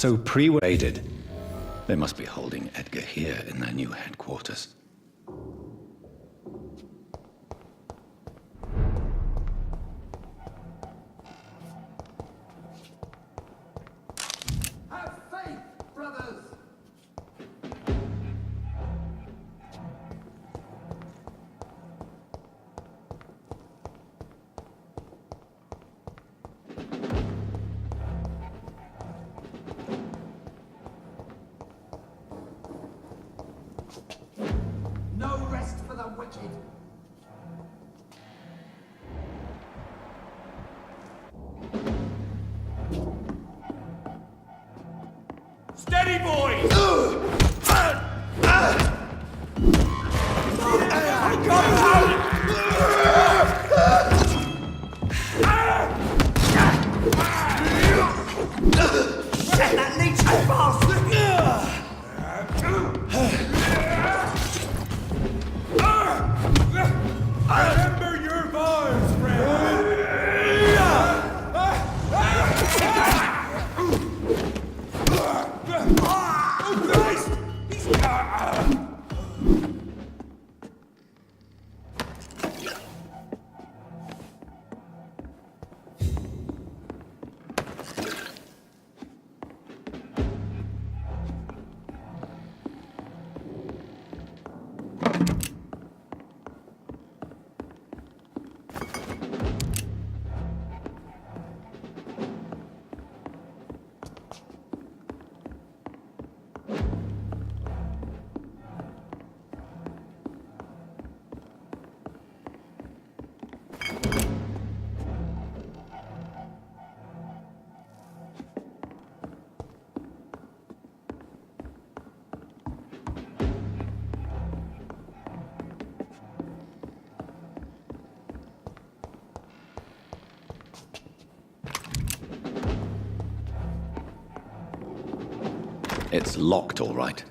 So pre-raided. They must be holding Edgar here in their new headquarters. Have faith, brothers! No rest for the wicked! Steady, boys! That leech is fast! Remember your vows, friend! Oh, Christ! It's locked, all right.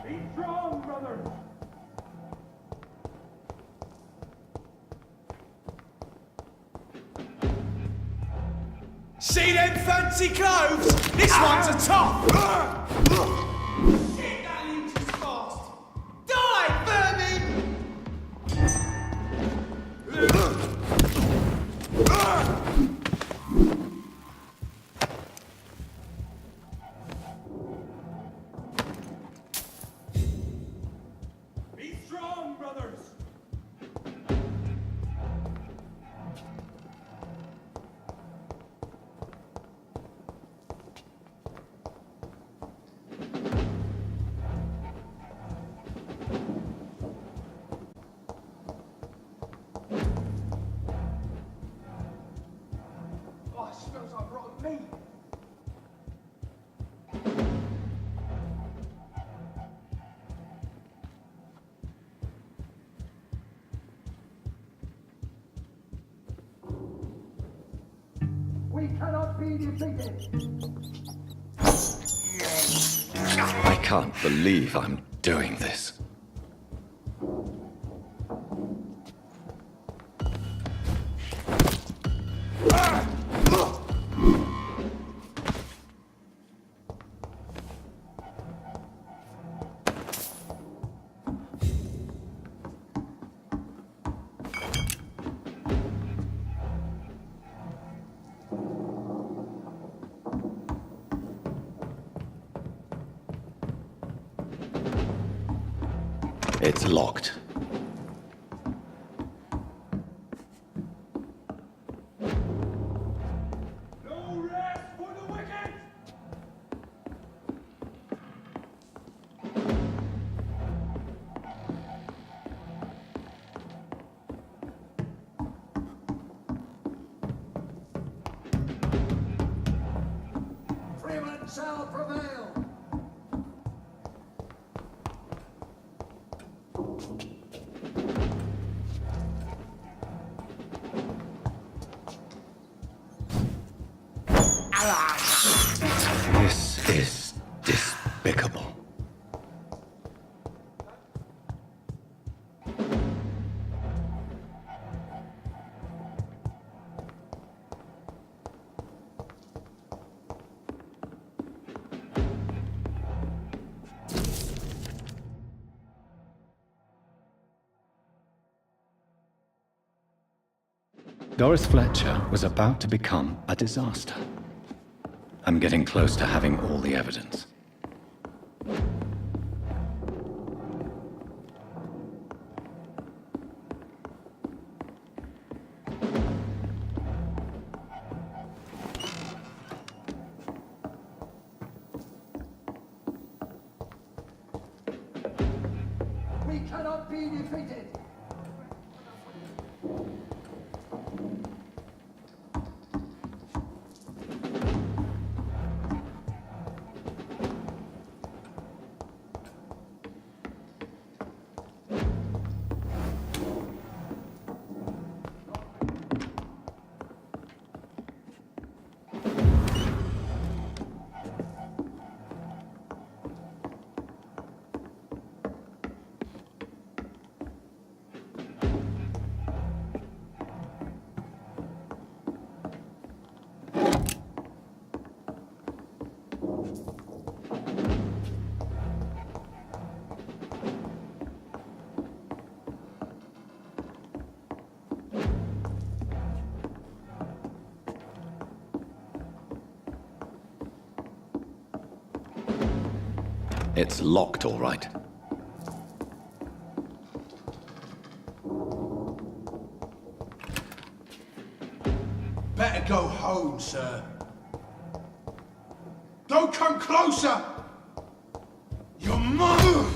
Be strong, brothers! See them fancy clothes? This one's a top! Shit, that leech is fast! Die, vermin! Be strong, brothers! Oh, it smells like rotten meat. We cannot be defeated! I can't believe I'm doing this. It's locked. No rest for the wicked! Freeman shall prevail! This is despicable. Doris Fletcher was about to become a disaster. I'm getting close to having all the evidence. We cannot be defeated. It's locked, all right. Better go home, sir. Don't come closer! You're mine!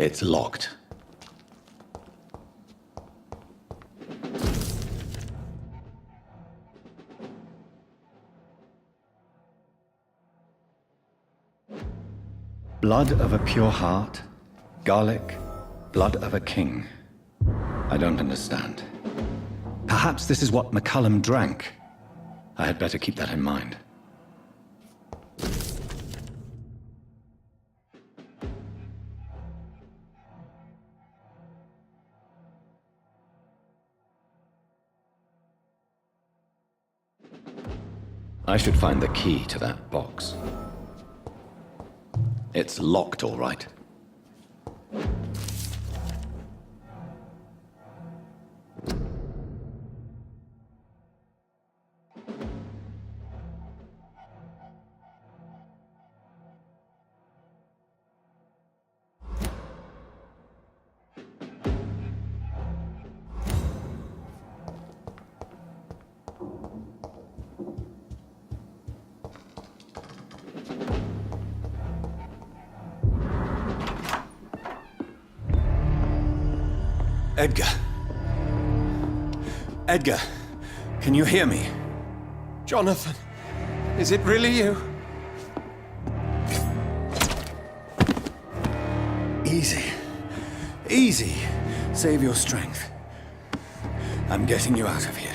It's locked. Blood of a pure heart, garlic, blood of a king. I don't understand. Perhaps this is what McCullum drank. I had better keep that in mind. I should find the key to that box. It's locked, all right. Edgar. Edgar, can you hear me? Jonathan, is it really you? Easy. Easy. Save your strength. I'm getting you out of here.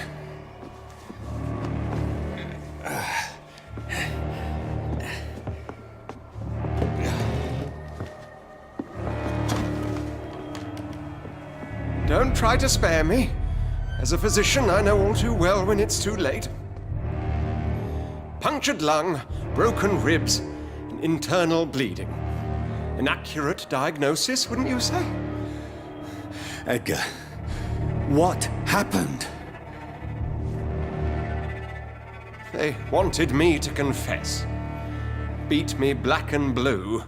Don't try to spare me. As a physician, I know all too well when it's too late. Punctured lung, broken ribs, and internal bleeding. An accurate diagnosis, wouldn't you say? Edgar, what happened? They wanted me to confess. Beat me black and blue.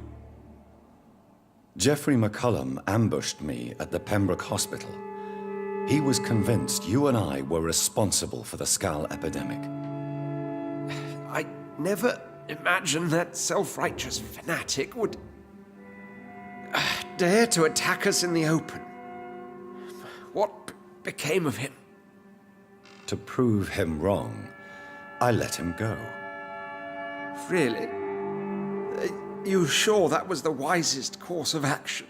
Jeffrey McCullum ambushed me at the Pembroke Hospital. He was convinced you and I were responsible for the Skal epidemic. I never imagined that self-righteous fanatic would dare to attack us in the open. What became of him? To prove him wrong, I let him go. Really? You sure that was the wisest course of action?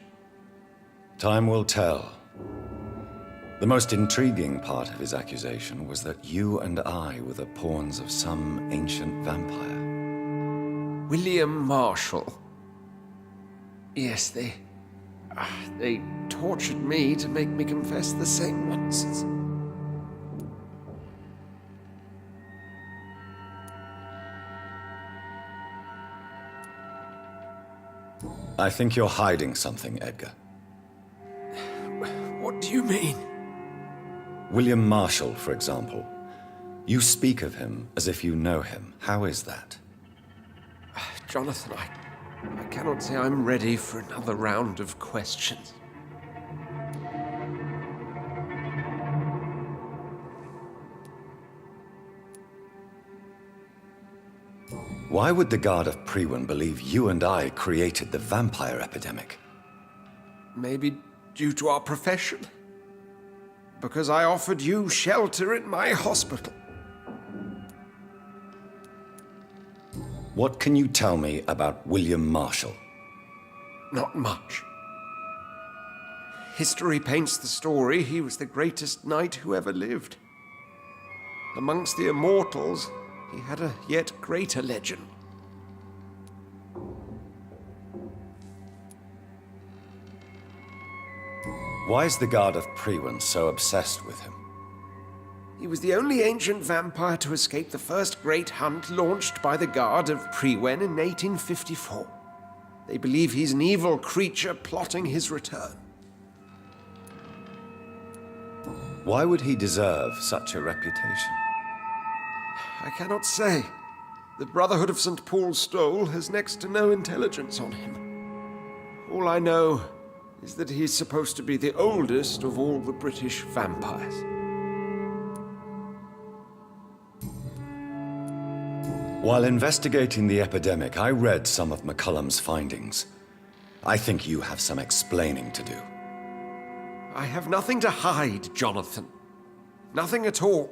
Time will tell. The most intriguing part of his accusation was that you and I were the pawns of some ancient vampire. William Marshall. Yes, They tortured me to make me confess the same nonsense. I think you're hiding something, Edgar. What do you mean? William Marshall, for example. You speak of him as if you know him. How is that? Jonathan, I cannot say I'm ready for another round of questions. Why would the Guard of Priwen believe you and I created the vampire epidemic? Maybe due to our profession? Because I offered you shelter in my hospital. What can you tell me about William Marshall? Not much. History paints the story he was the greatest knight who ever lived. Amongst the immortals, he had a yet greater legend. Why is the Guard of Priwen so obsessed with him? He was the only ancient vampire to escape the first great hunt launched by the Guard of Priwen in 1854. They believe he's an evil creature plotting his return. Why would he deserve such a reputation? I cannot say. The Brotherhood of St. Paul's Stole has next to no intelligence on him. All I know is that he's supposed to be the oldest of all the British vampires. While investigating the epidemic, I read some of McCullum's findings. I think you have some explaining to do. I have nothing to hide, Jonathan. Nothing at all.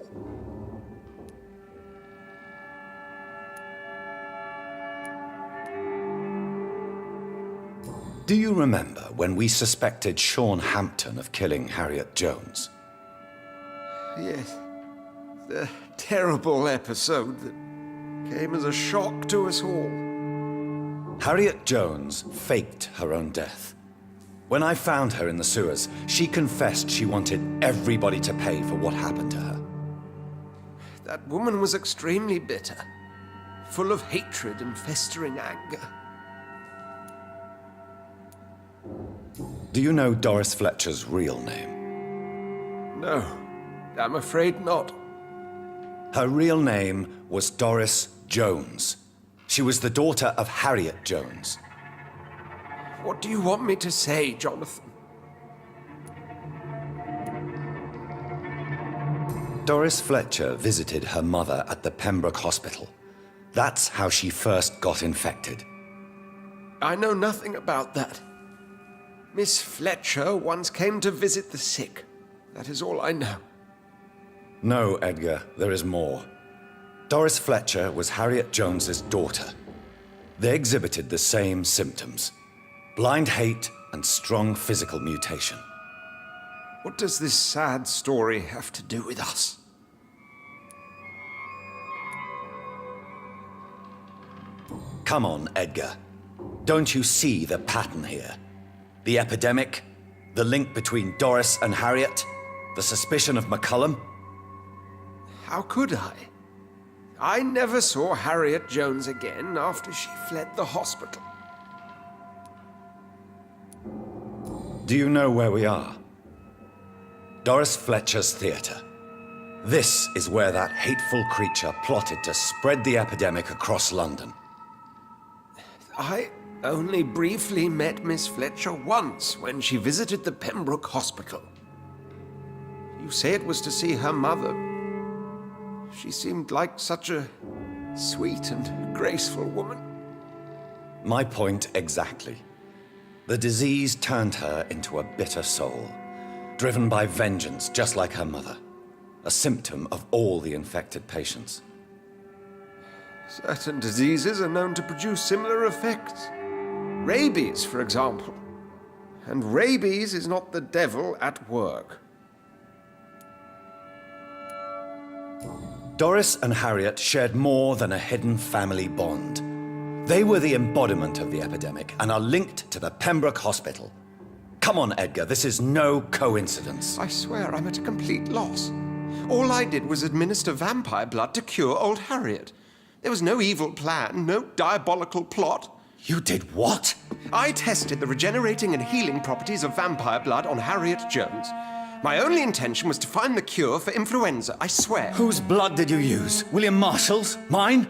Do you remember when we suspected Sean Hampton of killing Harriet Jones? Yes. The terrible episode that came as a shock to us all. Harriet Jones faked her own death. When I found her in the sewers, she confessed she wanted everybody to pay for what happened to her. That woman was extremely bitter, full of hatred and festering anger. Do you know Doris Fletcher's real name? No, I'm afraid not. Her real name was Doris Jones. She was the daughter of Harriet Jones. What do you want me to say, Jonathan? Doris Fletcher visited her mother at the Pembroke Hospital. That's how she first got infected. I know nothing about that. Miss Fletcher once came to visit the sick. That is all I know. No, Edgar, there is more. Doris Fletcher was Harriet Jones's daughter. They exhibited the same symptoms: blind hate and strong physical mutation. What does this sad story have to do with us? Come on, Edgar. Don't you see the pattern here? The epidemic, the link between Doris and Harriet, the suspicion of McCullum. How could I? I never saw Harriet Jones again after she fled the hospital. Do you know where we are? Doris Fletcher's theatre. This is where that hateful creature plotted to spread the epidemic across London. I only briefly met Miss Fletcher once when she visited the Pembroke Hospital. You say it was to see her mother. She seemed like such a sweet and graceful woman. My point exactly. The disease turned her into a bitter soul, driven by vengeance just like her mother. A symptom of all the infected patients. Certain diseases are known to produce similar effects. Rabies, for example. And rabies is not the devil at work. Doris and Harriet shared more than a hidden family bond. They were the embodiment of the epidemic and are linked to the Pembroke Hospital. Come on, Edgar, this is no coincidence. I swear I'm at a complete loss. All I did was administer vampire blood to cure old Harriet. There was no evil plan, no diabolical plot. You did what? I tested the regenerating and healing properties of vampire blood on Harriet Jones. My only intention was to find the cure for influenza, I swear. Whose blood did you use? William Marshall's? Mine?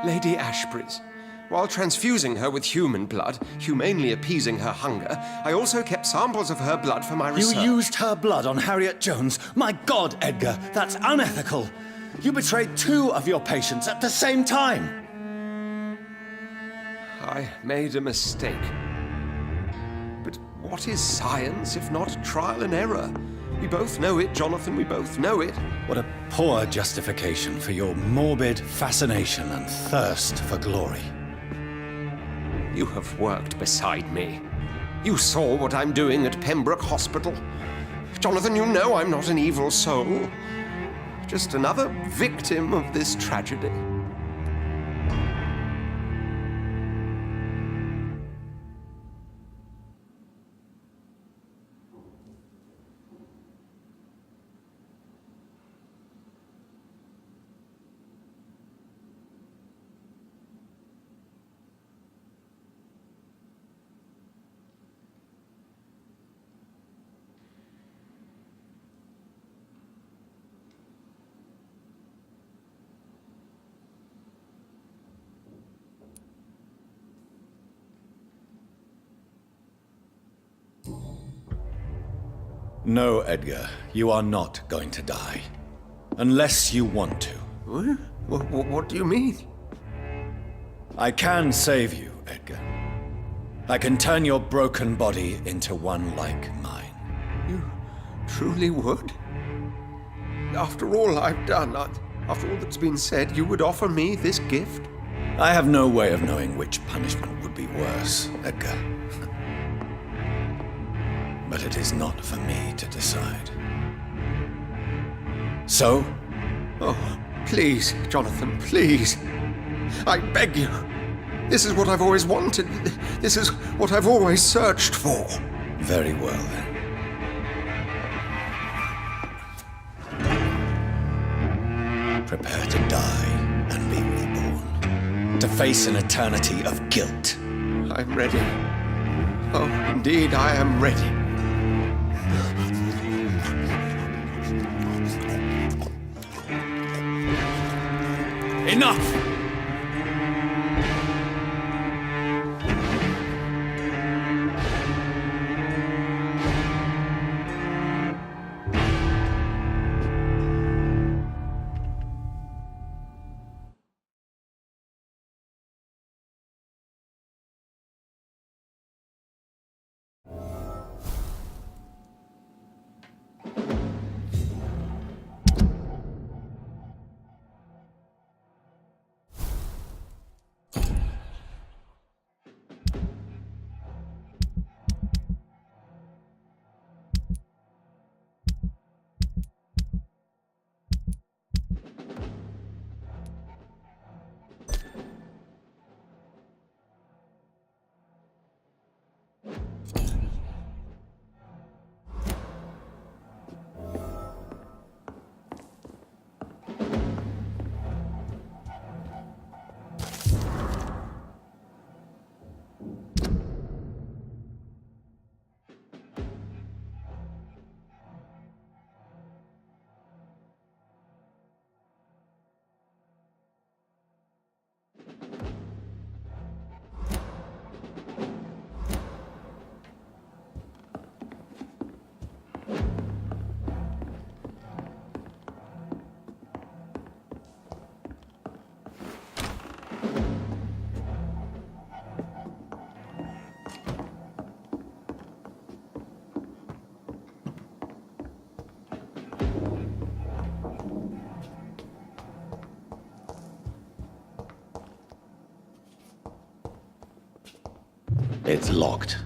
Lady Ashbury's. While transfusing her with human blood, humanely appeasing her hunger, I also kept samples of her blood for my research. You used her blood on Harriet Jones? My God, Edgar, that's unethical. You betrayed 2 of your patients at the same time. I made a mistake. But what is science if not trial and error? We both know it, Jonathan, we both know it. What a poor justification for your morbid fascination and thirst for glory. You have worked beside me. You saw what I'm doing at Pembroke Hospital. Jonathan, you know I'm not an evil soul. Just another victim of this tragedy. No, Edgar, you are not going to die. Unless you want to. What do you mean? I can save you, Edgar. I can turn your broken body into one like mine. You truly would? After all I've done, after all that's been said, you would offer me this gift? I have no way of knowing which punishment would be worse, Edgar. But it is not for me to decide. So? Oh, please, Jonathan, please. I beg you. This is what I've always wanted. This is what I've always searched for. Very well, then. Prepare to die and be reborn. To face an eternity of guilt. I'm ready. Oh, indeed, I am ready. Enough! It's locked.